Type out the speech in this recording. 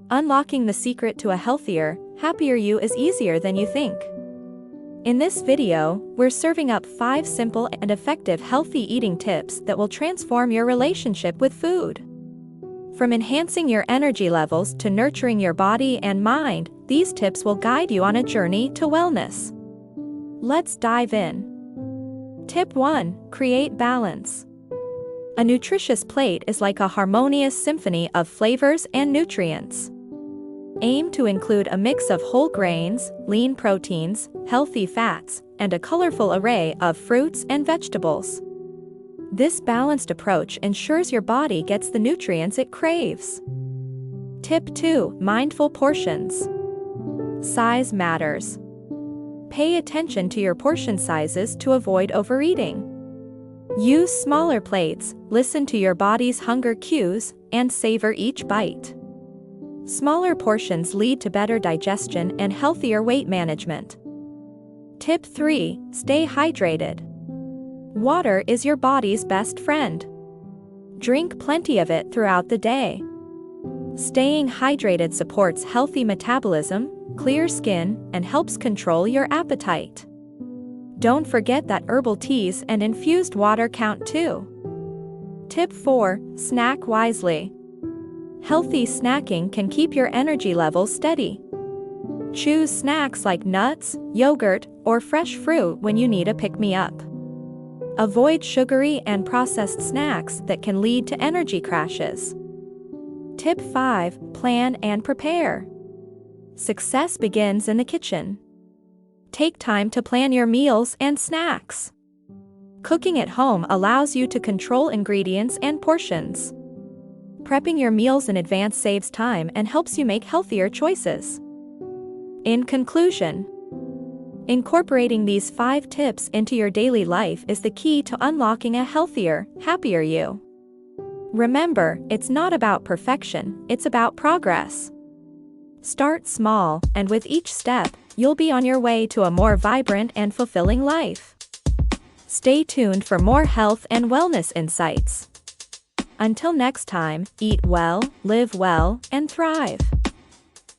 Unlocking the secret to a healthier, happier you is easier than you think. In this video, we're serving up 5 simple and effective healthy eating tips that will transform your relationship with food. From enhancing your energy levels to nurturing your body and mind, these tips will guide you on a journey to wellness. Let's dive in. Tip 1. Create balance. A nutritious plate is like a harmonious symphony of flavors and nutrients. Aim to include a mix of whole grains, lean proteins, healthy fats, and a colorful array of fruits and vegetables. This balanced approach ensures your body gets the nutrients it craves. Tip 2. Mindful portions. Size matters. Pay attention to your portion sizes to avoid overeating. Use smaller plates, listen to your body's hunger cues, and savor each bite. Smaller portions lead to better digestion and healthier weight management. Tip 3. Stay hydrated. Water is your body's best friend. Drink plenty of it throughout the day. Staying hydrated supports healthy metabolism, clear skin, and helps control your appetite. Don't forget that herbal teas and infused water count too. Tip 4. Snack wisely. Healthy snacking can keep your energy levels steady. Choose snacks like nuts, yogurt, or fresh fruit when you need a pick-me-up. Avoid sugary and processed snacks that can lead to energy crashes. Tip 5. Plan and prepare. Success begins in the kitchen. Take time to plan your meals and snacks. Cooking at home allows you to control ingredients and portions. Prepping your meals in advance saves time and helps you make healthier choices. In conclusion, incorporating these 5 tips into your daily life is the key to unlocking a healthier, happier you. Remember, it's not about perfection, it's about progress. Start small, and with each step, you'll be on your way to a more vibrant and fulfilling life. Stay tuned for more health and wellness insights. Until next time, eat well, live well, and thrive.